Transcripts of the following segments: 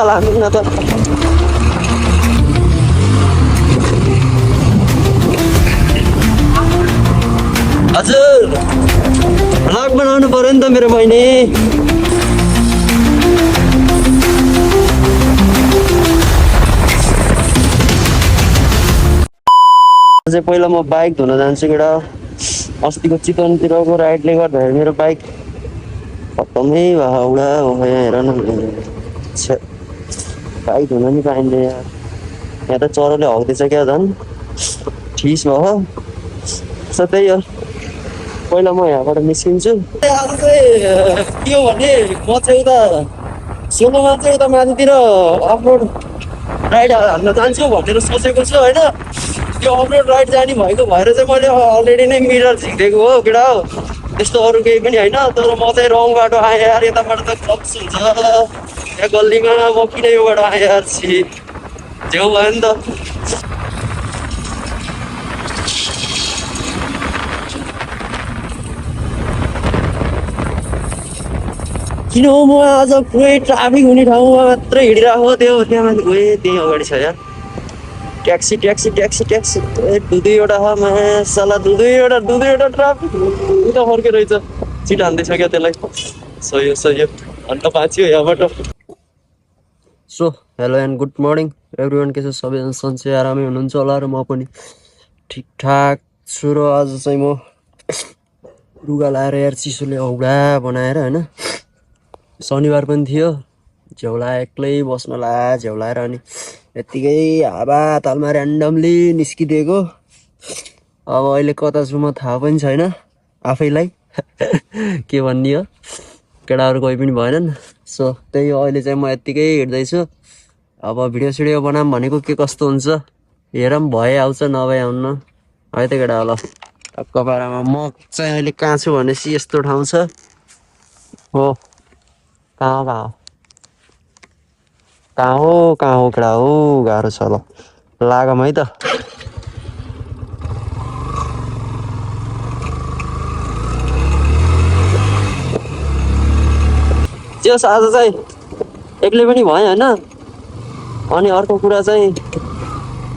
पाल हान्नु न त हजुर भ्लग बनाउनु पर्यो नि त मेरो बहिनी चाहिँ पहिला म बाइक धुन जान्छु केटा अस्तिको चिकनतिरको राइडले गर्दाखेरि मेरो बाइक खत्तमै हाउडा हो यहाँ हेर न बाइक धुन नि पाइँदैन यहाँ त चरोले हग्दैछ क्या झन् ठिस भयो त्यही हो पहिला म यहाँबाट निस्किन्छु आज चाहिँ के हो भने म चाहिँ उता सोलोमा चाहिँ उता माथितिर अफरोड राइड हान्न जान्छु भनेर सोचेको छु होइन त्यो अफरोड राइड जाने भएको भएर चाहिँ मैले अलरेडी नै मिरर झिक्दिएको हो केटा हो त्यस्तो अरू केही पनि होइन तर म चाहिँ रङ बाटो आएँ यार यताबाट त क्लब्स हुन्छ यहाँ गल्लीमा म किन यो बाटो आएँ यार छि झेउ भयो नि त किन हो म आज पुरै ट्राफिक हुने ठाउँमा मात्रै हिँडिरहेको त्यो त्यहाँ माथि गएँ त्यहीँ अगाडि छ यार ट्याक्सी ट्याक्सी ट्याक्सी ट्याक्सी दुईवटा छ मासला दुईवटा ट्राफिक उता फर्केर रहेछ सिट हान्दैछ क्या त्यसलाई सही अन्त बाँच्यो यहाँबाट so hello and good morning every one के छ सबैजना सन्चै आरामै हुनुहुन्छ होला र म पनि ठिकठाक छु र आज चाहिँ म लुगा लाएर यार चिसोले औडा बनाएर होइन शनिबार पनि थियो झ्याउला एक्लै बस्न ला झ्याउलाएर अनि यत्तिकै हावा तालमा ऱ्यान्डमली निस्किदिएको अब अहिले कता छु म थाहा पनि छैन आफैलाई के भन्ने हो केटाहरू कोही पनि भएनन् सो त्यही हो अहिले चाहिँ म यत्तिकै हिँड्दैछु अब भिडियो सिडियो बनाऊँ भनेको के कस्तो हुन्छ हेरौँ भए आउँछ नभए आउन्न है त केटा होला टक्क पारामा म चाहिँ अहिले कहाँ छु भनेपछि यस्तो ठाउँ छ हो कहाँ हो केटा हो गाह्रो छ ल लागम है त जस आज चाहिँ एक्लै पनि भयो होइन अनि अर्को कुरा चाहिँ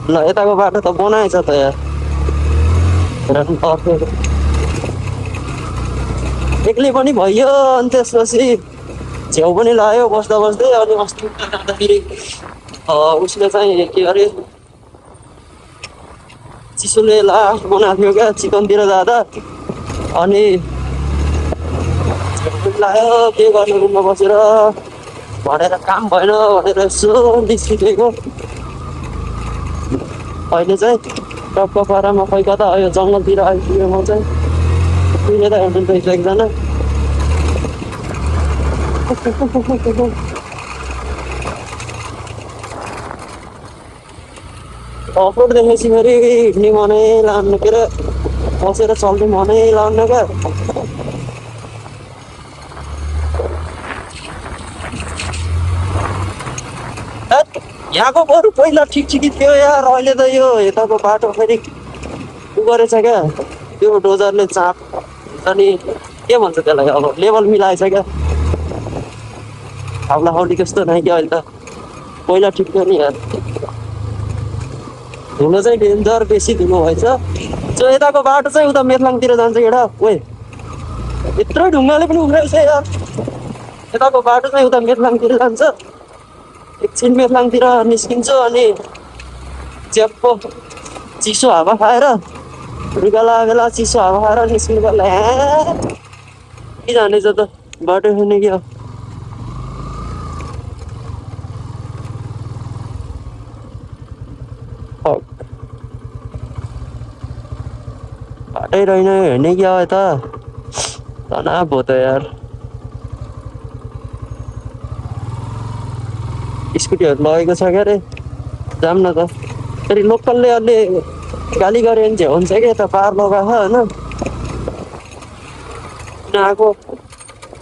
ल यताको बाटो त बनाएछ त यार एक्लै पनि भइयो अनि त्यसपछि झ्याउ पनि लाग्यो बस्दा बस्दै अनि अस्ति जाँदाखेरि उसले चाहिँ के अरे चिसोले लास्ट बनाएको थियो क्या चिकनतिर जाँदा अनि झ्याउ पनि लाग्यो के गर्ने रुममा बसेर भनेर काम भएन भनेर यसो निस्किदिएको अहिले चाहिँ टक्क पारामा खै कता यो जङ्गलतिर आइपुग्यो म चाहिँ कुहिने त हेर्नु रहेछ एकजना अफरोड देखेपछि फेरि हिँड्ने मनै लानु के अरे बसेर चल्ने मनै लानु क्या यहाँको बरु पहिला ठिक थियो यार अहिले त यो यताको बाटो फेरि उ गरेछ क्या त्यो डोजरले चाप अनि के भन्छ त्यसलाई अब लेभल मिलाएछ क्या हाउला हाउली त्यस्तो नै क्या अहिले त पहिला ठिक थियो नि यार धुलो चाहिँ डेन्जर बेसी धुलो भएछ जो यताको बाटो चाहिँ उता मेथलाङतिर जान्छ एउटा ओए यत्रो ढुङ्गाले पनि उम्रेको छ यार यताको बाटो चाहिँ उता मेथलाङतिर जान्छ एकछिन मेथलाङतिर निस्किन्छु अनि च्याप्पो चिसो हावा खाएर बेला बेला चिसो हावा खाएर निस्किनु पर्ला के जानेछ त बाटो हुने क्या बाटै रहेन हेर्ने क्या यता तनाव भयो त यार स्कुटीहरू लगेको छ क्या अरे जाऊँ न त फेरि लोकलले अलि गाली गऱ्यो भने चाहिँ हुन्छ क्या यता पार लगाएको होइन आएको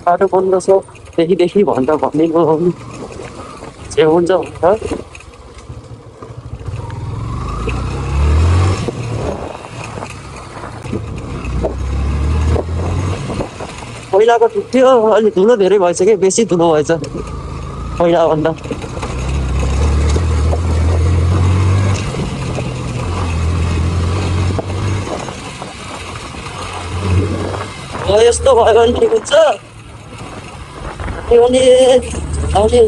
बाटो 1500 देखि भन्दा भनेको जे हुन्छ हुन्छ पहिलाको ठिक थियो अहिले धुलो धेरै भएछ कि बेसी धुलो भएछ पहिलाभन्दा हो यस्तो भयो भने ठिक हुन्छ। अनि आउने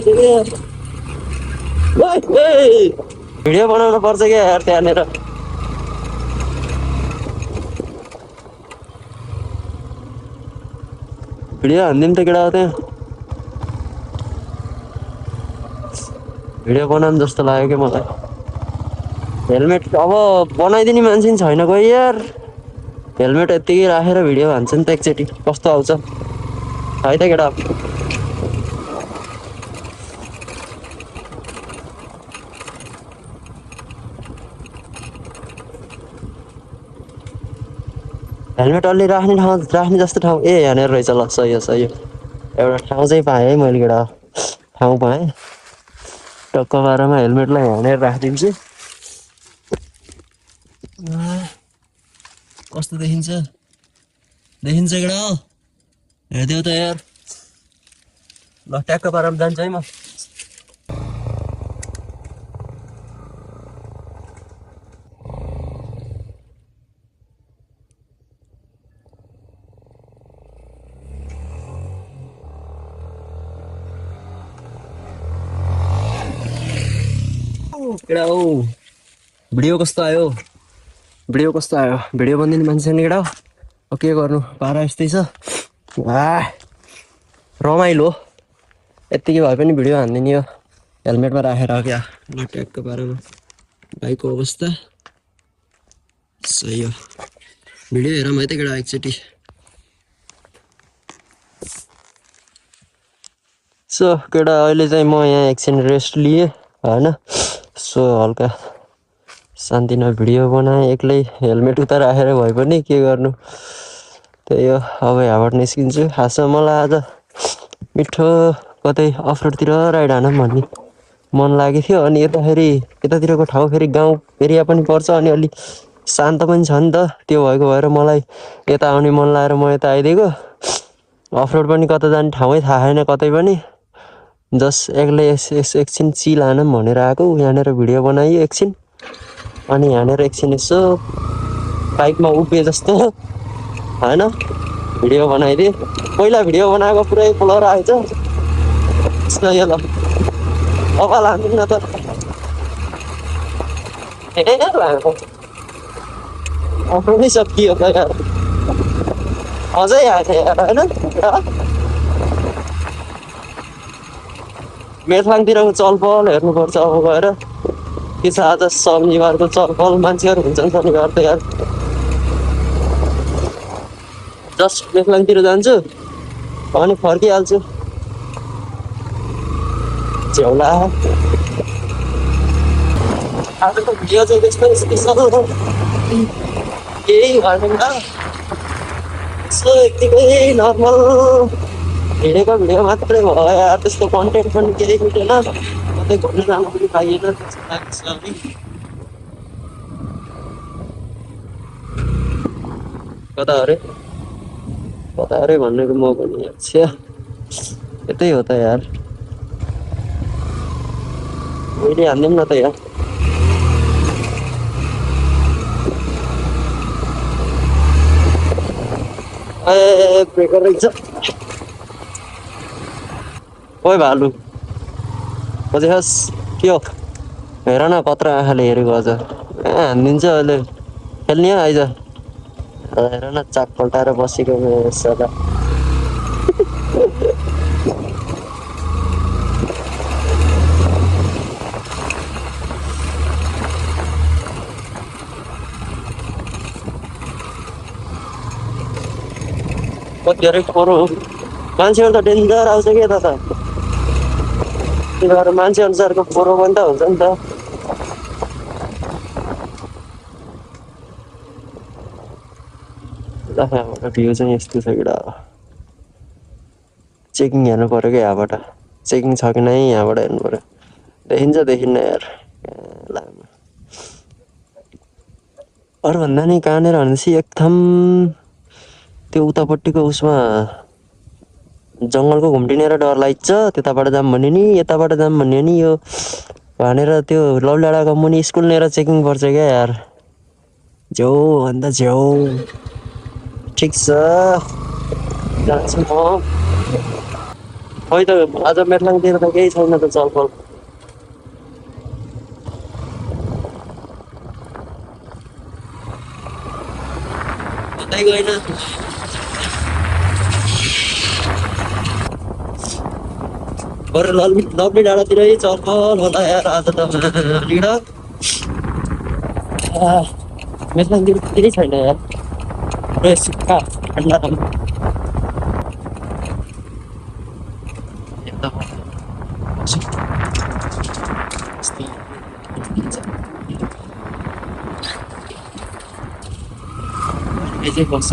भिडियो बनाउनु पर्छ क्या यार त्यहाँनिर। भिडियो हानिदिउँ त केटा हो त्यहाँ। भिडियो बनाउनु जस्तो लाग्यो कि मलाई। हेलमेट अब बनाइदिने मान्छे नि छैन कोही यार। हेलमेट यत्तिकै राखेर भिडियो हान्छ नि त एकचोटि कस्तो आउँछ है त केटा। हेलमेट अलि राख्ने जस्तो ठाउँ ए यहाँनिर रहेछ ल सही हो सही हो। एउटा ठाउँ चाहिँ पाएँ है मैले केटा ठाउँ पाएँ। टक्क बाह्रमा हेलमेटलाई हानेर राखिदिन्छु। कस्तो देखिन्छ देखिन्छ केटा हो हेरिदेऊ त यार। ल ट्याक्क पारामा जान्छु है म। केटा हो भिडियो कस्तो आयो भिडियो बनिदिने मान्छे छैन केटा हो। अब के गर्नु पारा यस्तै छ। रमाइलो यत्तिकै भए पनि भिडियो हानिदिने हो हेलमेटमा राखेर क्या। ल ट्याक्क पारामा बाइकको अवस्था सही हो। भिडियो हेरौँ है त केटा एकचोटि। सो केटा अहिले चाहिँ म यहाँ एकछिन रेस्ट लिएँ होइन। सो हल्का शान्तिमा भिडियो बनाएँ एक्लै हेलमेट उता राखेर भए पनि के गर्नु त्यही हो। अब यहाँबाट निस्किन्छु। खासमा मलाई आज मिठो कतै अफरोडतिर राइड हानौँ भन्ने मन लागेको थियो। अनि यतातिरको ठाउँ फेरि गाउँ एरिया पनि पर्छ अनि अलि शान्त पनि छ नि त। त्यो भएको भएर मलाई यता आउने मन लागेर म यता आइदिएको। अफरोड पनि कता जाने ठाउँै थाहा छैन कतै पनि। जस्ट एक्लै एकछिन चिल हानौँ भनेर आएको। यहाँनिर भिडियो बनाइयो एकछिन अनि यहाँनिर एकछिन यसो बाइकमा उभिए जस्तो होइन भिडियो बनाइदिएँ। पहिला भिडियो बनाएको पुरै ब्लर आएछ। ल अब लानु न त लाएको अफरोडै सकियो त यार। अझै आएको यार होइन। मेथलाङतिरको चलपल हेर्नुपर्छ अब गएर के छ आज शनिबारको चलपल मान्छेहरू हुन्छन् शनिबार त यार। जस्ट मेथलाङतिर जान्छु अनि फर्किहाल्छु। झ्याउला आजको भिडियो चाहिँ त्यस्तो स्पेसल केही भएन यसो यत्तिकै नर्मल हिँडेको भिडियो मात्रै भयो यार। त्यस्तो कन्टेन्ट पनि केही मिलेन। कतै घुम्न जानु पनि पाइएन त्यस्तो लाग्छ है। कता अरे भन्नेको म पनि छ्या यतै हो त यार। भिडियो हानिदिउँ न त यार। ए ब्रेकर रहेछ। ओइ भालु बजेस के हो हेर न कत्रो आँखाले हेरेको अझ हानिदिन्छ अहिले खेल्ने हो आइज। हेर न चाक पल्टाएर बसेको सदा। कति अरे फोहोर मान्छेहरू त डेन्जर आउँछ क्या यता त। तिनीहरू मान्छे अनुसारको फोहोर पनि त हुन्छ नि त। यहाँबाट भ्यू चाहिँ यस्तो छ केटा। चेकिङ हेर्नु पऱ्यो क्या यहाँबाट। चेकिङ छ कि नै यहाँबाट हेर्नु पऱ्यो। देखिन्छ देखिन्न यार लामो अरू भन्दा नि कहाँनिर भनेपछि एकदम त्यो उतापट्टिको उसमा जङ्गलको घुम्टिनेर डर लाग्छ। त्यताबाट जाऊँ भन्यो नि यताबाट जाऊँ भन्यो नि यो भनेर त्यो लौडाँडाको मुनि स्कुलनिर चेकिङ पर्छ क्या यार। झ्याउ भन्दा झ्याउ ठिक छ जान्छु म खै त आज मेटलाङतिर त केही छैन त चलफल कतै गएन बरु लम्बी डाँडातिरै चलफल होला यार आज त ढिँडो मेटलाङतिर केही छैन यार पुरै सुक्खा ठन्डा एकदम चाहिँ बस्छ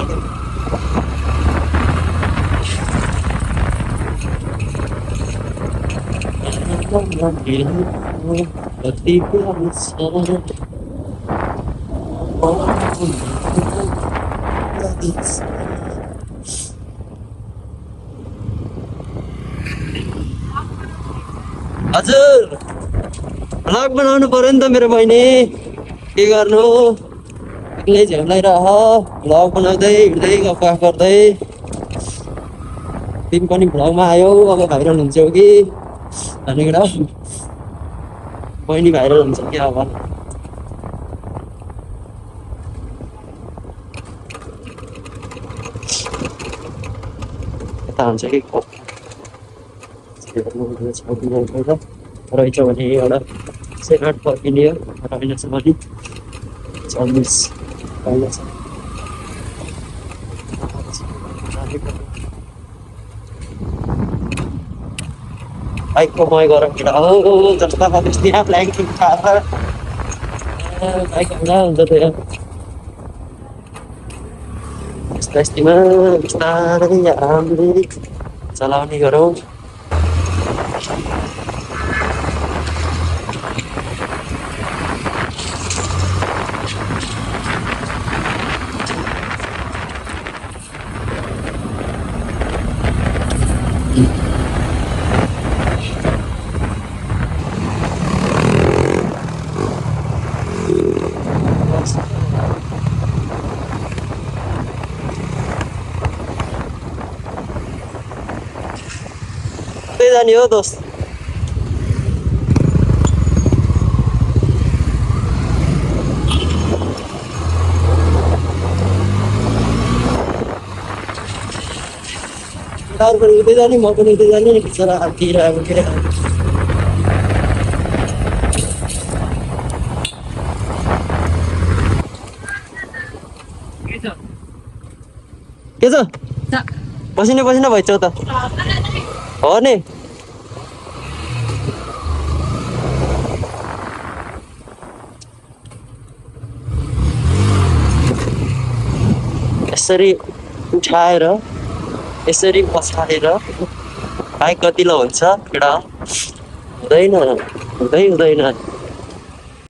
कति हजुर भ्लग बनाउनु पर्यो नि त मेरो बहिनी के गर्नु एक्लै झ्याउलाइरह भ्लग बनाउँदै हिँड्दै गफ गर्दै तिमी पनि भ्लगमा आयौ अब भाइरल हुन्छौ कि भनेको बहिनी भाइरल हुन्छ क्या अब यता हुन्छ कि रहेछ भने एउटा सेकेन्ड फर्किने रहेनछ भने 24 रहेछ बाइकको मय गरम केटा हो जस्ता त्यस्तै फ्ल्याङ खाएर बाइक हुँदा हुन्छ त यार यस्तामा बिस्तारै आरामले चलाउने गरौँ जाने हो दोस्त पनि उतै जाने म पनि उतै जाने बिचरा हात्तिर अब के छ पसिना पसिना भइसक्यो त हो नि यसरी उठाएर यसरी पछाडेर बाइक गतिलो हुन्छ केटा हुँदैन हुँदैन